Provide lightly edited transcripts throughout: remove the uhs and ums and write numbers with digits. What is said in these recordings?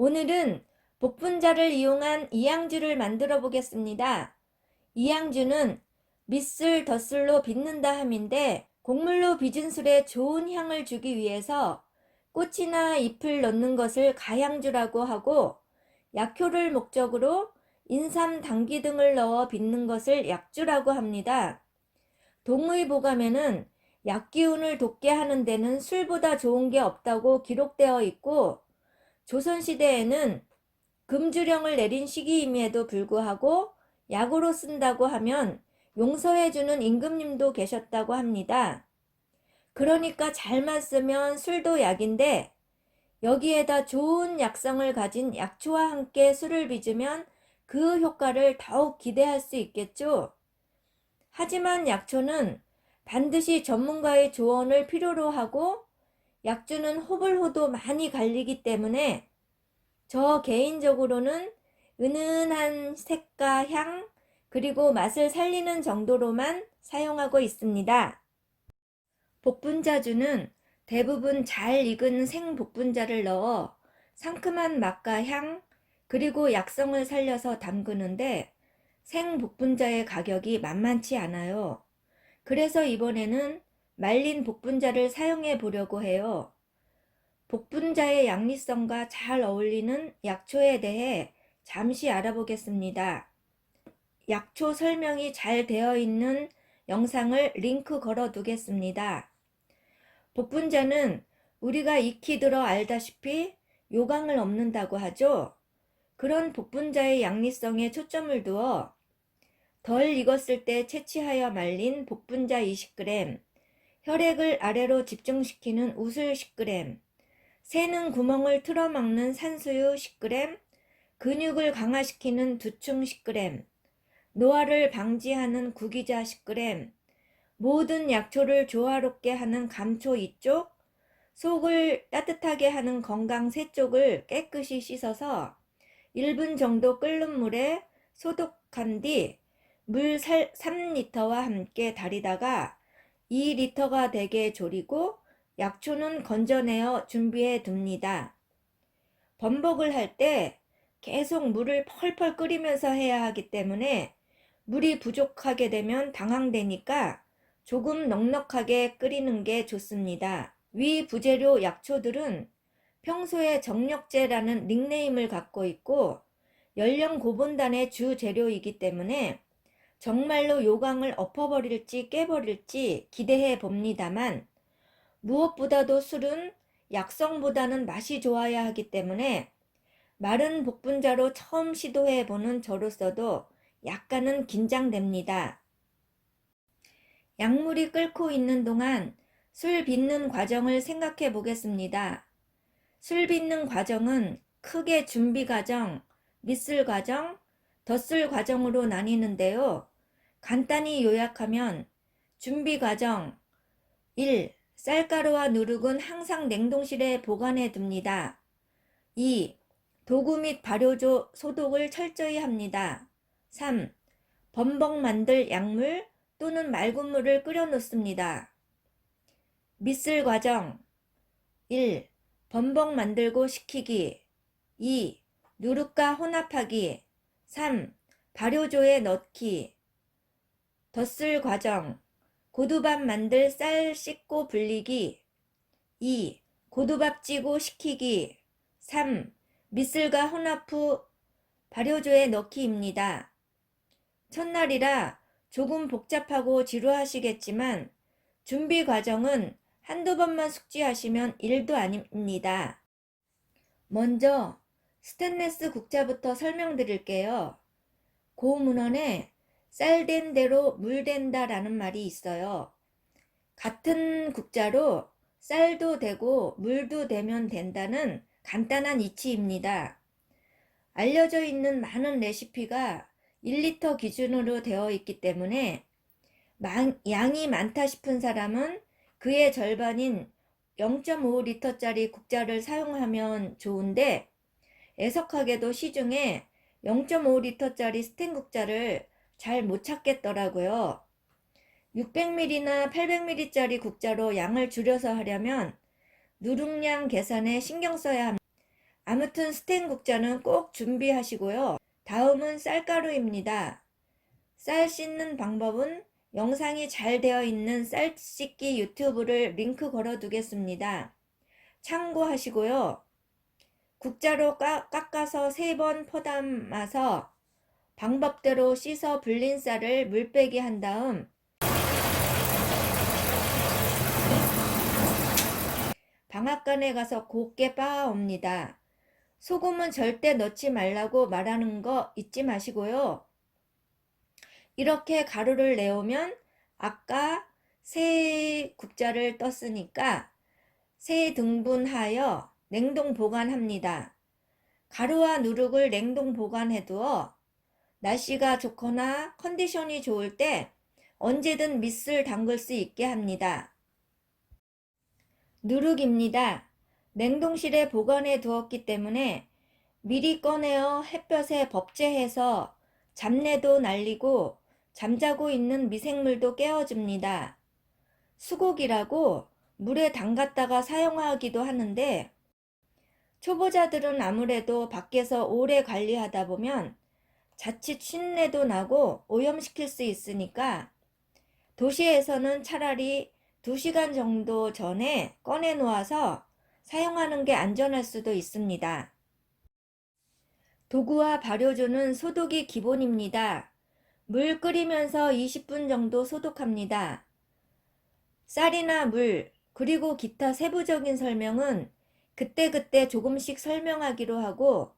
오늘은 복분자를 이용한 이양주를 만들어 보겠습니다. 이양주는 밑술, 덧술로 빚는다 함인데 곡물로 빚은 술에 좋은 향을 주기 위해서 꽃이나 잎을 넣는 것을 가양주라고 하고 약효를 목적으로 인삼, 당귀 등을 넣어 빚는 것을 약주라고 합니다. 동의보감에는 약기운을 돋게 하는 데는 술보다 좋은 게 없다고 기록되어 있고 조선시대에는 금주령을 내린 시기임에도 불구하고 약으로 쓴다고 하면 용서해주는 임금님도 계셨다고 합니다. 그러니까 잘만 쓰면 술도 약인데 여기에다 좋은 약성을 가진 약초와 함께 술을 빚으면 그 효과를 더욱 기대할 수 있겠죠. 하지만 약초는 반드시 전문가의 조언을 필요로 하고 약주는 호불호도 많이 갈리기 때문에 저 개인적으로는 은은한 색과 향 그리고 맛을 살리는 정도로만 사용하고 있습니다. 복분자주는 대부분 잘 익은 생복분자를 넣어 상큼한 맛과 향 그리고 약성을 살려서 담그는데 생복분자의 가격이 만만치 않아요. 그래서 이번에는 말린 복분자를 사용해 보려고 해요. 복분자의 양리성과 잘 어울리는 약초에 대해 잠시 알아보겠습니다. 약초 설명이 잘 되어 있는 영상을 링크 걸어 두겠습니다. 복분자는 우리가 익히 들어 알다시피 요강을 없는다고 하죠. 그런 복분자의 양리성에 초점을 두어 덜 익었을 때 채취하여 말린 복분자 20g, 혈액을 아래로 집중시키는 우술 10g, 새는 구멍을 틀어막는 산수유 10g, 근육을 강화시키는 두충 10g, 노화를 방지하는 구기자 10g, 모든 약초를 조화롭게 하는 감초 2쪽, 속을 따뜻하게 하는 건강 3쪽을 깨끗이 씻어서 1분 정도 끓는 물에 소독한 뒤 물 3리터와 함께 달이다가 2리터가 되게 졸이고 약초는 건져내어 준비해 둡니다. 범벅을 할 때 계속 물을 펄펄 끓이면서 해야 하기 때문에 물이 부족하게 되면 당황되니까 조금 넉넉하게 끓이는 게 좋습니다. 위 부재료 약초들은 평소에 정력제라는 닉네임을 갖고 있고 연령 고분단의 주 재료이기 때문에 정말로 요강을 엎어버릴지 깨버릴지 기대해 봅니다만 무엇보다도 술은 약성보다는 맛이 좋아야 하기 때문에 마른 복분자로 처음 시도해 보는 저로서도 약간은 긴장됩니다. 약물이 끓고 있는 동안 술 빚는 과정을 생각해 보겠습니다. 술 빚는 과정은 크게 준비 과정, 밑술 과정, 덧술 과정으로 나뉘는데요. 간단히 요약하면 준비 과정 1. 쌀가루와 누룩은 항상 냉동실에 보관해 둡니다. 2. 도구 및 발효조 소독을 철저히 합니다. 3. 범벅 만들 약물 또는 맑은 물을 끓여 놓습니다. 밑술 과정 1. 범벅 만들고 식히기 2. 누룩과 혼합하기 3. 발효조에 넣기 덧술 과정 고두밥 만들 쌀 씻고 불리기 2. 고두밥 찌고 식히기 3. 밑술과 혼합 후 발효조에 넣기입니다. 첫날이라 조금 복잡하고 지루하시겠지만 준비 과정은 한두 번만 숙지하시면 일도 아닙니다. 먼저 스테인리스 국자부터 설명드릴게요. 고문헌에 쌀된 대로 물 된다 라는 말이 있어요. 같은 국자로 쌀도 되고 물도 되면 된다는 간단한 이치입니다. 알려져 있는 많은 레시피가 1리터 기준으로 되어 있기 때문에 양이 많다 싶은 사람은 그의 절반인 0.5리터짜리 국자를 사용하면 좋은데 애석하게도 시중에 0.5리터짜리 스텐 국자를 잘 못 찾겠더라고요. 600ml나 800ml짜리 국자로 양을 줄여서 하려면 누룩량 계산에 신경 써야 합니다. 아무튼 스텐 국자는 꼭 준비하시고요. 다음은 쌀가루입니다. 쌀 씻는 방법은 영상이 잘 되어 있는 쌀 씻기 유튜브를 링크 걸어 두겠습니다. 참고하시고요. 국자로 깎아서 3번 퍼담아서 방법대로 씻어 불린 쌀을 물빼기 한 다음 방앗간에 가서 곱게 빻아옵니다. 소금은 절대 넣지 말라고 말하는 거 잊지 마시고요. 이렇게 가루를 내오면 아까 새 국자를 떴으니까 새 등분하여 냉동 보관합니다. 가루와 누룩을 냉동 보관해 두어 날씨가 좋거나 컨디션이 좋을 때 언제든 밑을 담글 수 있게 합니다. 누룩입니다. 냉동실에 보관해 두었기 때문에 미리 꺼내어 햇볕에 법제해서 잡내도 날리고 잠자고 있는 미생물도 깨워줍니다. 수곡이라고 물에 담갔다가 사용하기도 하는데 초보자들은 아무래도 밖에서 오래 관리하다 보면 자칫 쉰내도 나고 오염시킬 수 있으니까 도시에서는 차라리 2시간 정도 전에 꺼내 놓아서 사용하는 게 안전할 수도 있습니다. 도구와 발효조는 소독이 기본입니다. 물 끓이면서 20분 정도 소독합니다. 쌀이나 물, 그리고 기타 세부적인 설명은 그때그때 조금씩 설명하기로 하고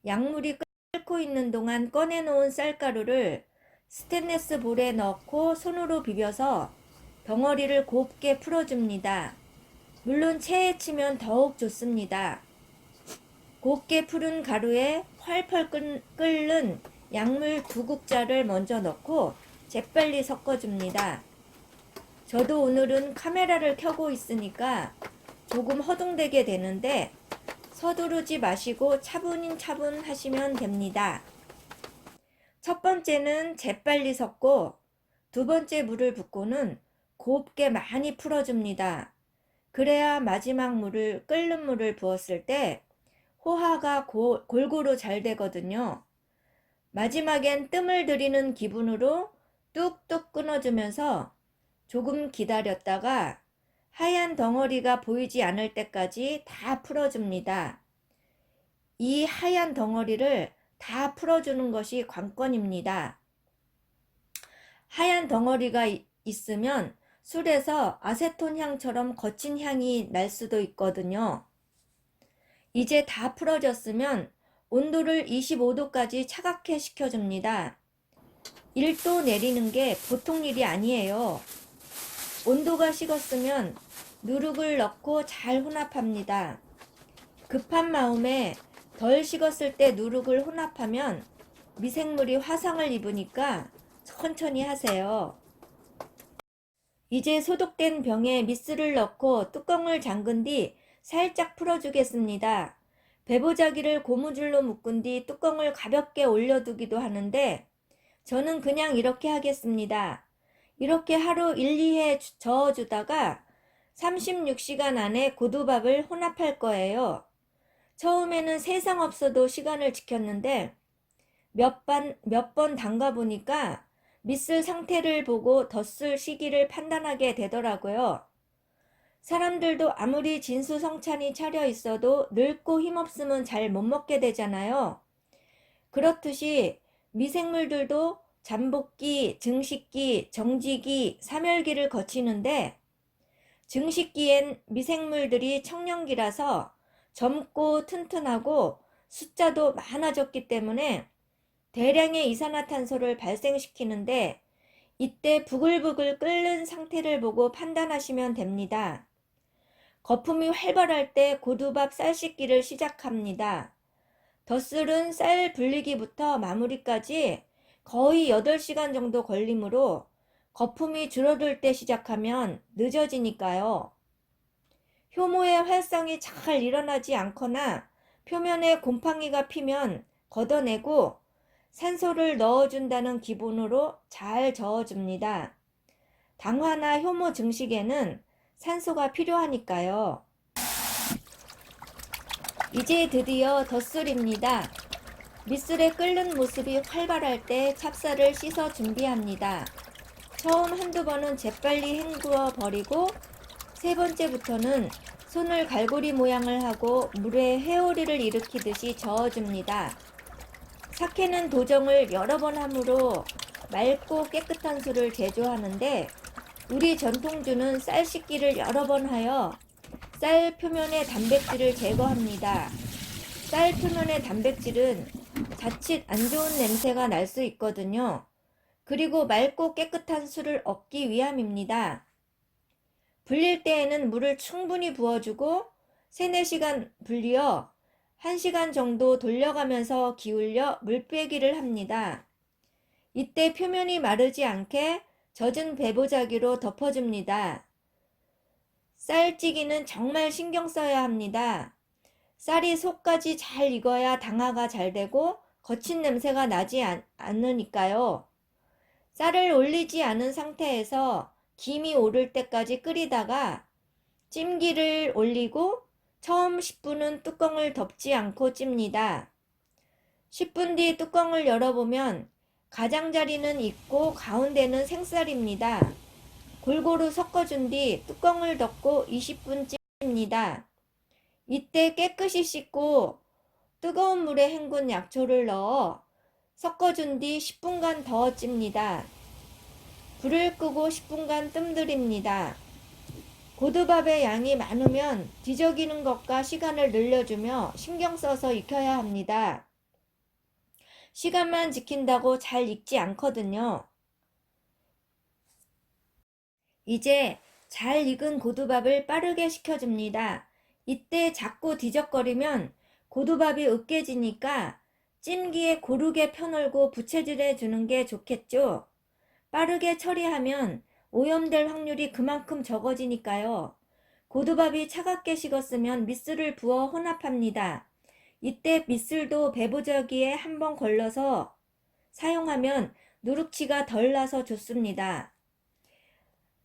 약물이 끓고 있는 동안 꺼내놓은 쌀가루를 스테인리스 볼에 넣고 손으로 비벼서 덩어리를 곱게 풀어줍니다. 물론 체에 치면 더욱 좋습니다. 곱게 풀은 가루에 펄펄 끓는 약물 2국자를 먼저 넣고 재빨리 섞어줍니다. 저도 오늘은 카메라를 켜고 있으니까 조금 허둥대게 되는데 서두르지 마시고 차분차분 하시면 됩니다. 첫 번째는 재빨리 섞고 두 번째 물을 붓고는 곱게 많이 풀어줍니다. 그래야 마지막 물을 끓는 물을 부었을 때 호화가 골고루 잘 되거든요. 마지막엔 뜸을 들이는 기분으로 뚝뚝 끊어주면서 조금 기다렸다가 하얀 덩어리가 보이지 않을 때까지 다 풀어줍니다. 이 하얀 덩어리를 다 풀어주는 것이 관건입니다. 하얀 덩어리가 있으면 술에서 아세톤 향처럼 거친 향이 날 수도 있거든요. 이제 다 풀어졌으면 온도를 25도까지 차갑게 식혀줍니다. 1도 내리는 게 보통 일이 아니에요. 온도가 식었으면 누룩을 넣고 잘 혼합합니다. 급한 마음에 덜 식었을 때 누룩을 혼합하면 미생물이 화상을 입으니까 천천히 하세요. 이제 소독된 병에 미스를 넣고 뚜껑을 잠근 뒤 살짝 풀어주겠습니다. 배보자기를 고무줄로 묶은 뒤 뚜껑을 가볍게 올려두기도 하는데 저는 그냥 이렇게 하겠습니다. 이렇게 하루 1, 2회 저어주다가 36시간 안에 고두밥을 혼합할 거예요. 처음에는 세상 없어도 시간을 지켰는데 몇 번 담가 보니까 밑을 상태를 보고 덧쓸 시기를 판단하게 되더라고요. 사람들도 아무리 진수성찬이 차려 있어도 늙고 힘없으면 잘 못 먹게 되잖아요. 그렇듯이 미생물들도 잠복기, 증식기, 정지기, 사멸기를 거치는데 증식기엔 미생물들이 청년기라서 젊고 튼튼하고 숫자도 많아졌기 때문에 대량의 이산화탄소를 발생시키는데 이때 부글부글 끓는 상태를 보고 판단하시면 됩니다. 거품이 활발할 때 고두밥 쌀 씻기를 시작합니다. 덧슬은 쌀 불리기부터 마무리까지 거의 8시간 정도 걸리므로 거품이 줄어들 때 시작하면 늦어지니까요. 효모의 활성이 잘 일어나지 않거나 표면에 곰팡이가 피면 걷어내고 산소를 넣어준다는 기분으로 잘 저어줍니다. 당화나 효모 증식에는 산소가 필요하니까요. 이제 드디어 덧술입니다. 밑술에 끓는 모습이 활발할 때 찹쌀을 씻어 준비합니다. 처음 한두 번은 재빨리 헹구어 버리고 세 번째부터는 손을 갈고리 모양을 하고 물에 회오리를 일으키듯이 저어줍니다. 사케는 도정을 여러 번 함으로 맑고 깨끗한 술을 제조하는데 우리 전통주는 쌀 씻기를 여러 번 하여 쌀 표면의 단백질을 제거합니다. 쌀 표면의 단백질은 자칫 안 좋은 냄새가 날 수 있거든요. 그리고 맑고 깨끗한 술을 얻기 위함입니다. 불릴 때에는 물을 충분히 부어주고 3, 4시간 불려 1시간 정도 돌려가면서 기울여 물 빼기를 합니다. 이때 표면이 마르지 않게 젖은 배보자기로 덮어줍니다. 쌀찌기는 정말 신경 써야 합니다. 쌀이 속까지 잘 익어야 당화가 잘 되고 거친 냄새가 나지 않으니까요. 쌀을 올리지 않은 상태에서 김이 오를 때까지 끓이다가 찜기를 올리고 처음 10분은 뚜껑을 덮지 않고 찝니다. 10분 뒤 뚜껑을 열어보면 가장자리는 익고 가운데는 생쌀입니다. 골고루 섞어준 뒤 뚜껑을 덮고 20분 찝니다. 이때 깨끗이 씻고 뜨거운 물에 헹군 약초를 넣어 섞어준 뒤 10분간 더 찝니다. 불을 끄고 10분간 뜸들입니다. 고두밥의 양이 많으면 뒤적이는 것과 시간을 늘려주며 신경 써서 익혀야 합니다. 시간만 지킨다고 잘 익지 않거든요. 이제 잘 익은 고두밥을 빠르게 식혀줍니다. 이때 자꾸 뒤적거리면 고두밥이 으깨지니까 찜기에 고르게 펴놀고 부채질해 주는 게 좋겠죠. 빠르게 처리하면 오염될 확률이 그만큼 적어지니까요. 고두밥이 차갑게 식었으면 밑술을 부어 혼합합니다. 이때 밑술도 배보자기에 한번 걸러서 사용하면 누룩치가 덜 나서 좋습니다.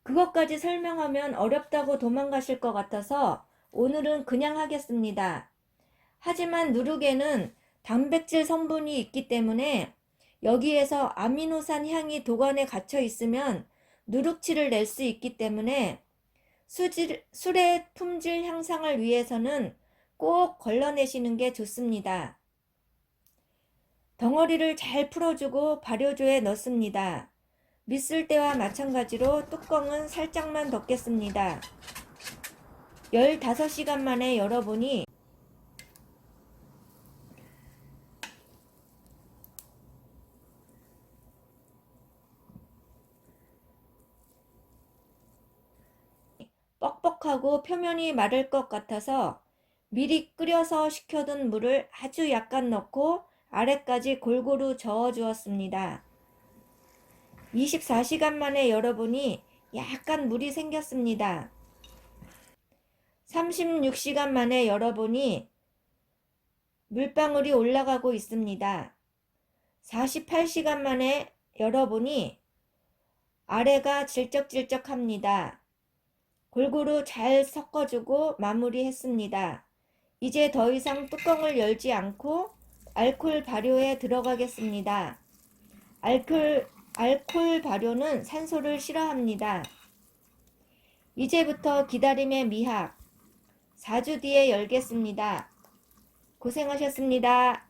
그것까지 설명하면 어렵다고 도망가실 것 같아서 오늘은 그냥 하겠습니다. 하지만 누룩에는 단백질 성분이 있기 때문에 여기에서 아미노산 향이 도관에 갇혀 있으면 누룩치를 낼 수 있기 때문에 술의 품질 향상을 위해서는 꼭 걸러내시는 게 좋습니다. 덩어리를 잘 풀어주고 발효조에 넣습니다. 밑술 때와 마찬가지로 뚜껑은 살짝만 덮겠습니다. 15시간 만에 열어보니 뻑뻑하고 표면이 마를 것 같아서 미리 끓여서 식혀둔 물을 아주 약간 넣고 아래까지 골고루 저어 주었습니다. 24시간 만에 열어보니 약간 물이 생겼습니다. 36시간 만에 열어보니 물방울이 올라가고 있습니다. 48시간 만에 열어보니 아래가 질적질적합니다. 골고루 잘 섞어주고 마무리했습니다. 이제 더 이상 뚜껑을 열지 않고 알코올 발효에 들어가겠습니다. 알코올 발효는 산소를 싫어합니다. 이제부터 기다림의 미학. 4주 뒤에 열겠습니다. 고생하셨습니다.